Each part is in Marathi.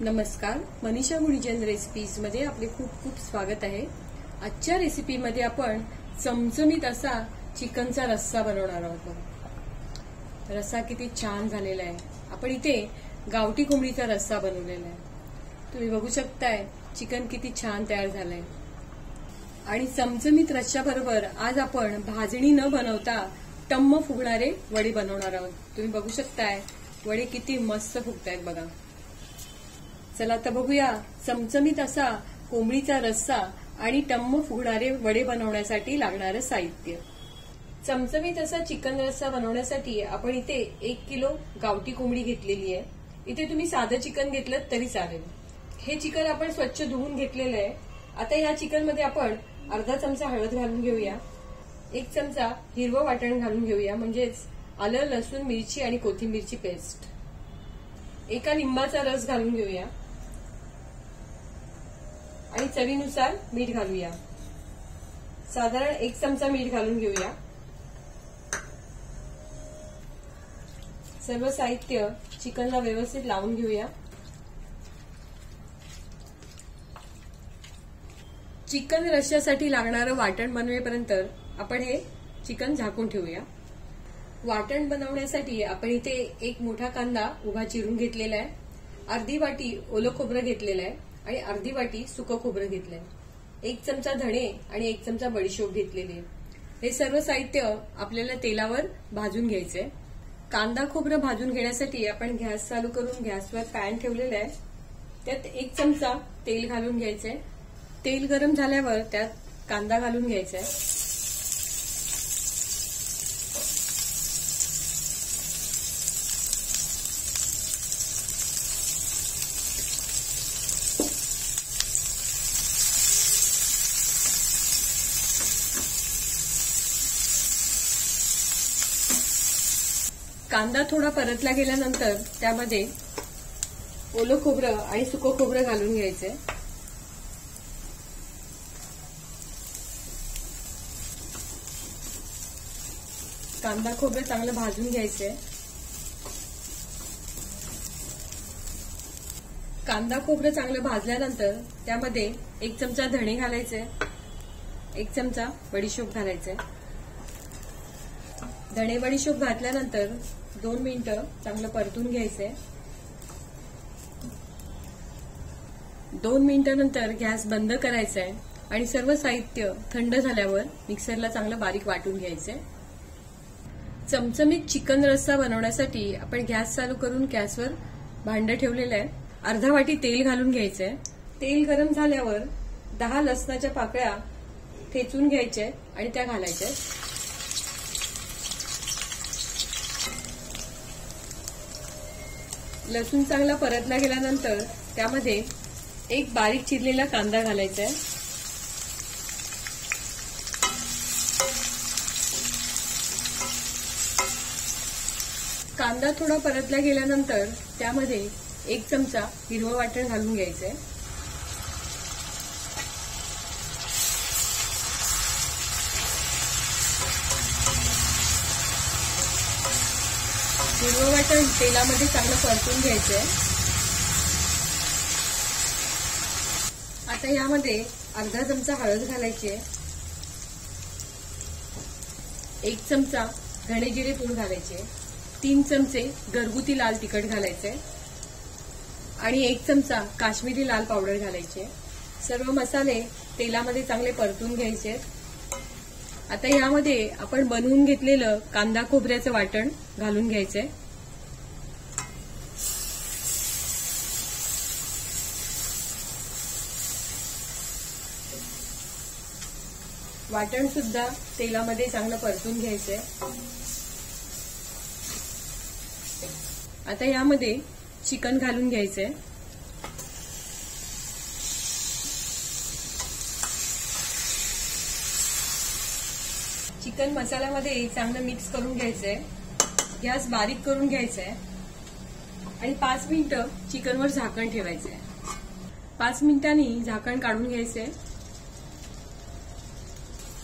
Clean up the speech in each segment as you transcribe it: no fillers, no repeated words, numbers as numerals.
नमस्कार, मनीषा मुळीजन रेसिपीज मध्ये आपले खूप खूप स्वागत आहे। आजच्या रेसिपीमध्ये आपण चमचमीत असा चिकनचा रस्सा बनवणार आहोत। रस्सा किती छान झालेला आहे। आपण इथे गावठी कोंबडीचा रस्सा बनवलेला आहे। तुम्ही बघू शकताय चिकन किती छान तयार झालंय। आणि चमचमीत रस्स्याबरोबर आज आपण भाजणी न बनवता टम्म फुगणारे वडे बनवणार आहोत। तुम्ही बघू शकताय वडे किती मस्त फुगतायत बघा। चला आता बघूया चमचमीत असा कोंबडीचा रस्सा आणि टम्म फुगणारे वडे बनवण्यासाठी लागणारे साहित्य। चमचमीत असा चिकन रस्सा बनवण्यासाठी आपण इथे 1 किलो गावठी कोंबडी घेतलेली आहे। इथे तुम्ही साधं चिकन घेतलं तरी चालेल। हे चिकन आपण स्वच्छ धुवून घेतलेलं आहे। आता या चिकन मध्ये आपण अर्धा चमचा हळद घालून घेऊया, 1 चमचा हिरवं वाटण घालून घेऊया, म्हणजेच आलं, लसूण, मिरची आणि कोथिंबीरची पेस्ट, 1 लिंबाचा रस घालून घेऊया आणि चवीनुसार मीठ घालूया। साधारण 1 चमचा मीठ घालून घेऊया। सर्व साहित्य चिकनला व्यवस्थित लावून घेऊया। चिकन रस्स्यासाठी लागणारं वाटण बनवेपर्यंत आपण हे चिकन झाकून ठेवूया। वाटण बनवण्यासाठी आपण इथे 1 मोठा कांदा उभा चिरून घेतलेला आहे, अर्धी वाटी ओलं खोबरं घेतलेलं आहे आणि अर्धी वाटी सुकं खोबरं घेतलंय, 1 चमचा धणे आणि 1 चमचा बडीशोप घेतलेली आहे। हे सर्व साहित्य आपल्याला तेलावर भाजून घ्यायचंय। कांदा खोबरं भाजून घेण्यासाठी आपण गॅस चालू करून गॅसवर पॅन ठेवलेला आहे, त्यात 1 चमचा तेल घालून घ्यायचंय। तेल गरम झाल्यावर त्यात कांदा घालून घ्यायचा आहे। कांदा थोडा परतला गेल्यानंतर त्यामध्ये ओलं खोबरं आणि सुकं खोबरं घालून घ्यायचंय। कांदा खोबरं चांगलं भाजून घ्यायचंय। कांदा खोबरं चांगलं भाजल्यानंतर त्यामध्ये 1 चमचा धणे घालायचे, 1 चमचा बडीशोप घालायचे। धणे बडीशोप घातल्यानंतर 2 मिनिटं चांगलं परतून घ्यायचंय। 2 मिनिटांनंतर गॅस बंद करायचा आहे आणि सर्व साहित्य थंड झाल्यावर मिक्सरला चांगलं बारीक वाटून घ्यायचंय। चमचमीत चिकन रस्सा बनवण्यासाठी आपण गॅस चालू करून गॅसवर भांडं ठेवलेलं आहे, अर्धा वाटी तेल घालून घ्यायचंय। तेल गरम झाल्यावर 10 लसणाच्या पाकळ्या ठेचून घ्यायच्या आणि त्या घालायच्या। लसूण चांगला परतला गेल्यानंतर त्यामध्ये 1 बारीक चिरलेला कांदा घालायचा आहे। कांदा थोडा परतला गेल्यानंतर त्यामध्ये 1 चमचा हिरवं वाटण घालून घ्यायचंय। हिरवं वाटण तेलामध्ये चांगलं परतून घ्यायचंय। आता यामध्ये अर्धा चमचा हळद घालायची आहे, 1 चमचा धणे जिरे पूड घालायचे, 3 चमचे घरगुती लाल तिखट घालायचे आणि 1 चमचा काश्मीरी लाल पावडर घालायचे। सर्व मसाले तेलामध्ये चांगले परतून घ्यायचे। आता यामध्ये आपण बनवून घेतलेलं कांदा खोबऱ्याचं वाटण घालून घ्यायचंय। वाटण सुद्धा तेलामध्ये चांगलं परतून घ्यायचंय। आता यामध्ये चिकन घालून घ्यायचंय। चिकन मसाल्यामध्ये चांगलं मिक्स करून घ्यायचंय, गॅस बारीक करून घ्यायचंय आणि 5 मिनिटं चिकनवर झाकण ठेवायचंय। 5 मिनिटांनी झाकण काढून घ्यायचंय।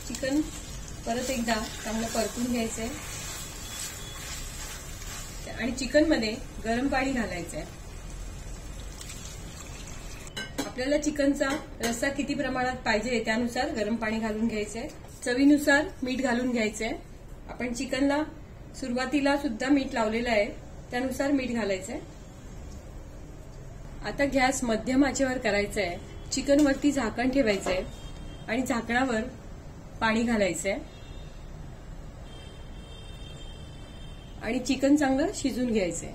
चिकन परत एकदा चांगलं परतून घ्यायचंय आणि चिकन मध्ये गरम पाणी घालायचंय। आपल्याला चिकनचा रस्सा किती प्रमाणात पाहिजे त्यानुसार गरम पाणी घालून घ्यायचंय. चवीनुसार मीठ घालून घ्यायचंय. आपण चिकनला सुरुवातीला सुद्धा मीठ लावलेलं आहे, त्यानुसार मीठ घालायचंय. आता गॅस मध्यम आचेवर करायचा आहे. चिकन वरती झाकण ठेवायचंय आणि झाकणावर पाणी घालायचंय आणि चिकन चांगलं शिजून घ्यायचंय.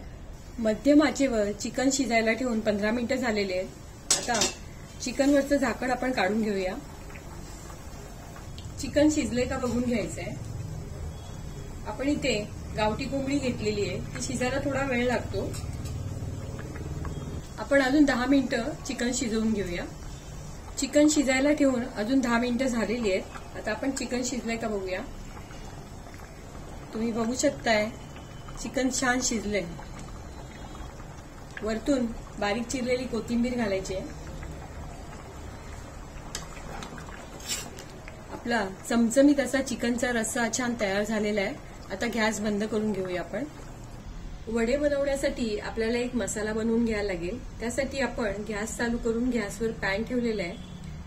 मध्यम आचेवर चिकन शिजायला ठेवून 15 मिनिटं झालेले आहेत. आता चिकनवरचं झाकण आपण काढून घेऊया. चिकन शिजले का बघून घ्यायचंय. आपण इथे गावठी कोंबडी घेतलेली आहे, ती शिजायला थोडा वेळ लागतो. आपण अजून 10 मिनिटं चिकन शिजवून घेऊया. चिकन शिजायला ठेवून अजून 10 मिनिटं झालेली आहेत. आता आपण चिकन शिजलंय का बघूया. तुम्ही बघू शकताय चिकन छान शिजलंय. वरतून बारीक चिरलेली कोथिंबीर घालायची आहे. आपला चमचमीत असा चिकनचा रस्सा छान तयार झालेला आहे. आता गॅस बंद करून घेऊया आपण. वडे बनवण्यासाठी आपल्याला एक मसाला बनवून घ्यायला लागेल. त्यासाठी आपण गॅस चालू करून गॅसवर पॅन ठेवलेला आहे.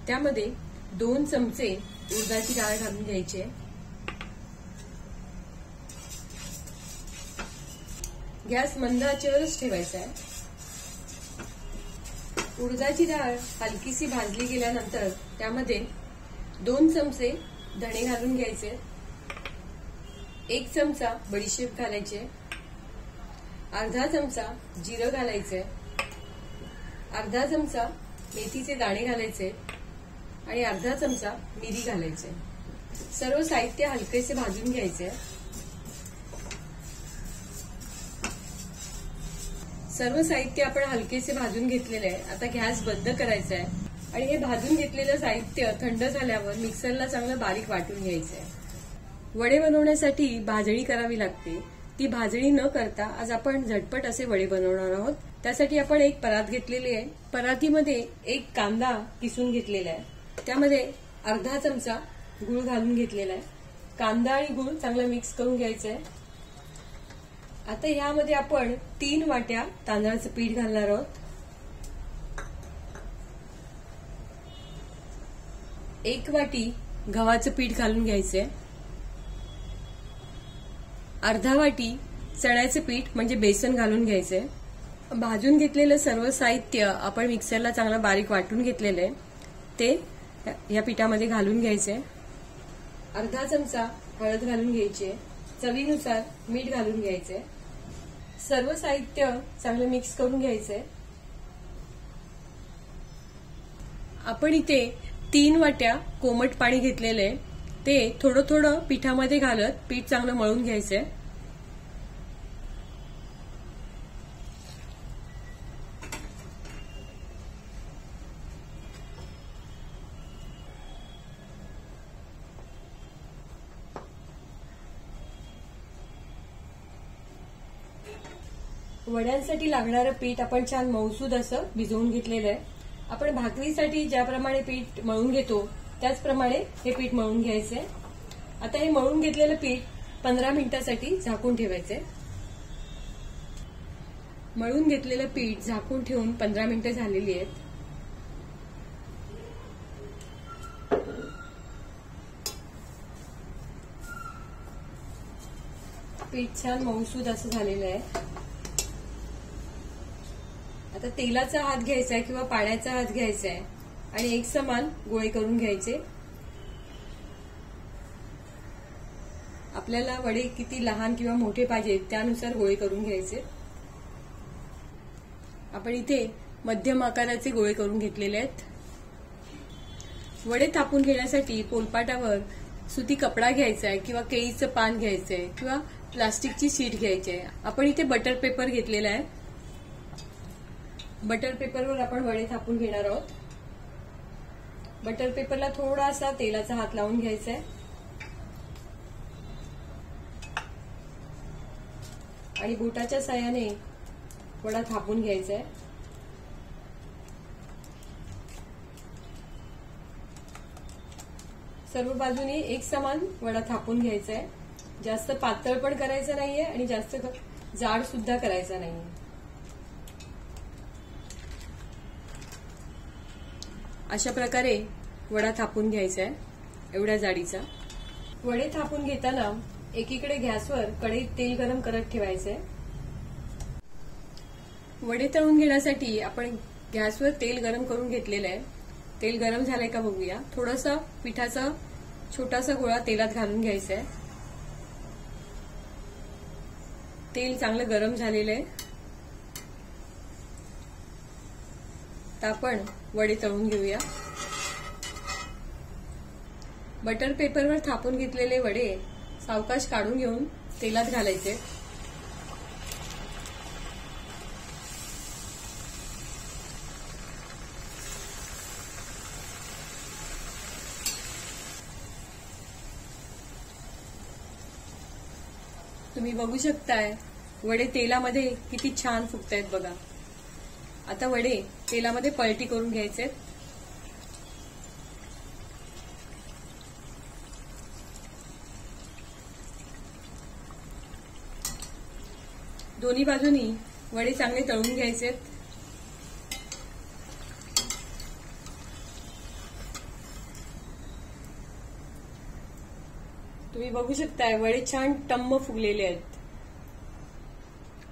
त्यामध्ये 2 चमचे उडदाची डाळ घालून घ्यायची आहे. गॅस मंद आचेवरच ठेवायचा आहे. उडदाची डाळ हलकीशी भाजली गेल्यानंतर त्यामध्ये 2 चमचे धणे घालून घ्यायचे. 1 चमचा बडीशेप घालायचे. अर्धा चमचा जिरं घालायचंय. अर्धा चमचा मेथीचे दाणे घालायचे आणि अर्धा चमचा मिरी घालायचे. सर्व साहित्य हलकेसे भाजून घ्यायचे. सर्व साहित्य आपण हलकेसे भाजून घेतलेले आहे. आता गॅस बंद करायचा आहे आणि हे भाजून घेतलेलं साहित्य थंड झाल्यावर मिक्सरला चांगलं बारीक वाटून घ्यायचं आहे. वडे बनवण्यासाठी भाजणी करावी लागते. ती भाजणी न करता आज आपण झटपट असे वडे बनवणार आहोत. त्यासाठी आपण एक परात घेतलेली आहे. परातीमध्ये 1 कांदा किसून घेतलेला आहे. त्यामध्ये अर्धा चमचा गूळ घालून घेतलेला आहे. कांदा आणि गूळ चांगलं मिक्स करून घ्यायचं आहे. आता यामध्ये आपण 3 वाट्या तांदळाचं पीठ घालणार आहोत. 1 वाटी गव्हाचं पीठ घालून घ्यायचंय. अर्धा वाटी चण्याचे पीठ म्हणजे बेसन घालून घ्यायचंय. भाजून घेतलेलं सर्व साहित्य आपण मिक्सरला चांगलं बारीक वाटून घेतलेलं आहे, ते या पिठामध्ये घालून घ्यायचंय. अर्धा चमचा हळद घालून घ्यायची. चवीनुसार मीठ घालून घ्यायचंय. सर्व साहित्य चांगलं मिक्स करून घ्यायचंय. आपण इथे 3 वाट्या कोमट पाणी घेतलेलं आहे. ते थोडं थोडं पिठामध्ये घालत पीठ चांगलं मळून घ्यायचंय. वड्यांसाठी लागणारं पीठ आपण छान मऊसूद असं भिजवून घेतलेलं आहे. आपण भाकरीसाठी ज्याप्रमाणे पीठ मळून घेतो त्याचप्रमाणे हे पीठ मळून घ्यायचंय. आता हे मळून घेतलेलं पीठ 15 मिनिटांसाठी झाकून ठेवायचंय. मळून घेतलेलं पीठ झाकून ठेवून 15 मिनिटं झालेली आहेत. पीठ छान मऊसूद असं झालेलं आहे. आता तेलाचा हात घ्यायचा आहे किंवा पाण्याचा हात घ्यायचा आहे आणि एक समान गोळे करून घ्यायचे. आपल्याला वडे किती लहान किंवा मोठे पाहिजेत त्यानुसार गोळे करून घ्यायचे. आपण इथे मध्यम आकाराचे गोळे करून घेतलेले आहेत. वडे थापून घेण्यासाठी पोलपाटावर सुती कपडा घ्यायचा आहे किंवा केळीचं पान घ्यायचंय किंवा प्लास्टिकची शीट घ्यायची आहे. आपण इथे बटर पेपर घेतलेला आहे. बटर पेपरवर आपण वडे थापून घेणार आहोत. बटर पेपरला थोडासा तेलाचा हात लावून घ्यायचा आहे आणि बोटाच्या साहाय्याने वडा थापून घ्यायचा आहे. सर्व बाजूने एक समान वडा थापून घ्यायचा आहे. जास्त पातळ पण करायचं नाहीये आणि जास्त जाड सुद्धा करायचा नाहीये. अशा प्रकारे वडा थापून घ्यायचा आहे, एवढ्या जाडीचा. वडे थापून घेताना एकीकडे गॅसवर कढईत तेल गरम करत ठेवायचंय. वडे तळून घेण्यासाठी आपण गॅसवर तेल गरम करून घेतलेलं आहे. तेल गरम झालंय का बघूया. थोडासा पिठाचा छोटासा गोळा तेलात घालून घ्यायचा आहे. तेल चांगलं गरम झालेलं आहे. तर आपण वडे तळून घेऊया. बटर पेपरवर थापून घेतलेले वडे सावकाश काढून घेऊन तेलात घालायचे. तुम्ही बघू शकताय वडे तेलामध्ये किती छान फुगतायत बघा. आता वडे तेलामध्ये पलटी करून घ्यायचे. दोन्ही बाजूनी वडे चांगले तळून घ्यायचे. तुम्ही बघू शकताय वडे छान टम्म फुगलेले आहेत.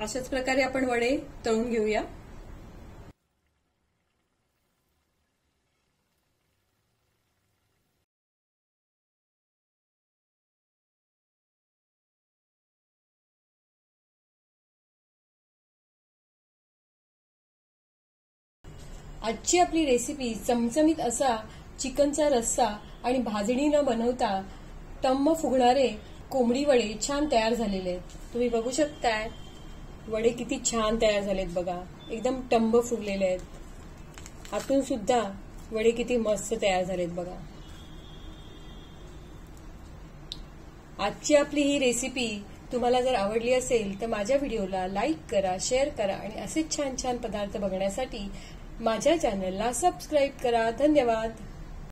अशाच प्रकारे आपण वडे तळून घेऊया. आजची आपली रेसिपी चमचमीत असा चिकनचा रस्सा आणि भाजणी न बनवता टम्म फुगणारे कोंबडी वडे छान तयार झालेले आहेत. तुम्ही बघू शकताय वडे किती छान तयार झालेत बघा. एकदम टम्म फुगलेले आहेत. आतून सुद्धा वडे किती मस्त तयार झालेत बघा. आजची आपली ही रेसिपी तुम्हाला जर आवडली असेल तर माझ्या व्हिडिओला लाईक करा, शेअर करा आणि असेच छान छान पदार्थ बघण्यासाठी माझ्या चॅनलला सबस्क्राईब करा. धन्यवाद.